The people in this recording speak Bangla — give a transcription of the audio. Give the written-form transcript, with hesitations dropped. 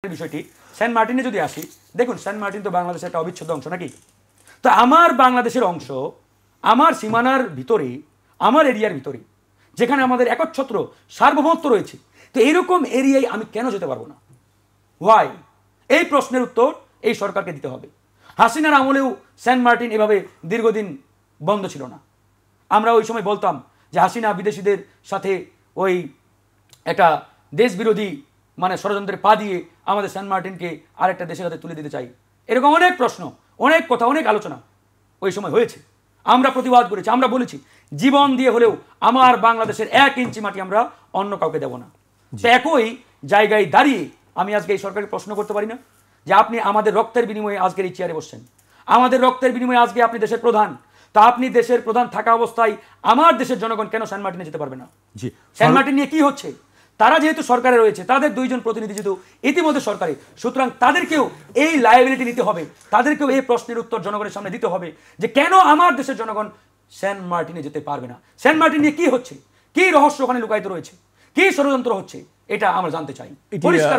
বিষয়টি সেন্ট মার্টিনে যদি আসি, দেখুন সেন্ট মার্টিন তো বাংলাদেশের একটা অবিচ্ছেদ্য অংশ নাকি? তো আমার বাংলাদেশের অংশ আমার সীমানার ভিতরে, আমার এরিয়ার ভিতরে, যেখানে আমাদের একচ্ছত্র সার্বভৌমত্ব রয়েছে, তো এইরকম এরিয়ায় আমি কেন যেতে পারবো না? ওয়াই? এই প্রশ্নের উত্তর এই সরকারকে দিতে হবে। হাসিনার আমলেও সেন্ট মার্টিন এভাবে দীর্ঘদিন বন্ধ ছিল না। আমরা ওই সময় বলতাম যে হাসিনা বিদেশিদের সাথে ওই একটা দেশ বিরোধী মানে ষড়যন্ত্রের পা দিয়ে আমাদের সেন্ট মার্টিনকে আরেকটা দেশের হাতে তুলে দিতে চাই। এরকম অনেক প্রশ্ন, অনেক কথা, অনেক আলোচনা ওই সময় হয়েছে। আমরা প্রতিবাদ করেছি, আমরা বলেছি জীবন দিয়ে হলেও আমার বাংলাদেশের 1 ইঞ্চি মাটি আমরা অন্য কাউকে দেব না। তো একই জায়গায় দাঁড়িয়ে আমি আজকে এই সরকারকে প্রশ্ন করতে পারি না যে আপনি আমাদের রক্তের বিনিময়ে আজকের এই চেয়ারে বসছেন, আমাদের রক্তের বিনিময়ে আজকে আপনি দেশের প্রধান, তা আপনি দেশের প্রধান থাকা অবস্থায় আমার দেশের জনগণ কেন সেন্ট মার্টিনে যেতে পারবে না? সেন্ট মার্টিন নিয়ে কি হচ্ছে? তারা যেহেতু সরকারে রয়েছে, তাদের 2 জন প্রতিনিধি যেহেতু ইতিমধ্যে সরকারে, সুতরাং তাদেরকেও এই লায়াবিলিটি নিতে হবে, তাদেরকেও এই প্রশ্নের উত্তর জনগণের সামনে দিতে হবে যে কেন আমার দেশের জনগণ সেন্ট মার্টিনে যেতে পারবে না। সেন্ট মার্টিন নিয়ে কি হচ্ছে, কি রহস্য ওখানে লুকায়িত রয়েছে, কি ষড়যন্ত্র হচ্ছে, এটা আমরা জানতে চাই পরিষ্কার।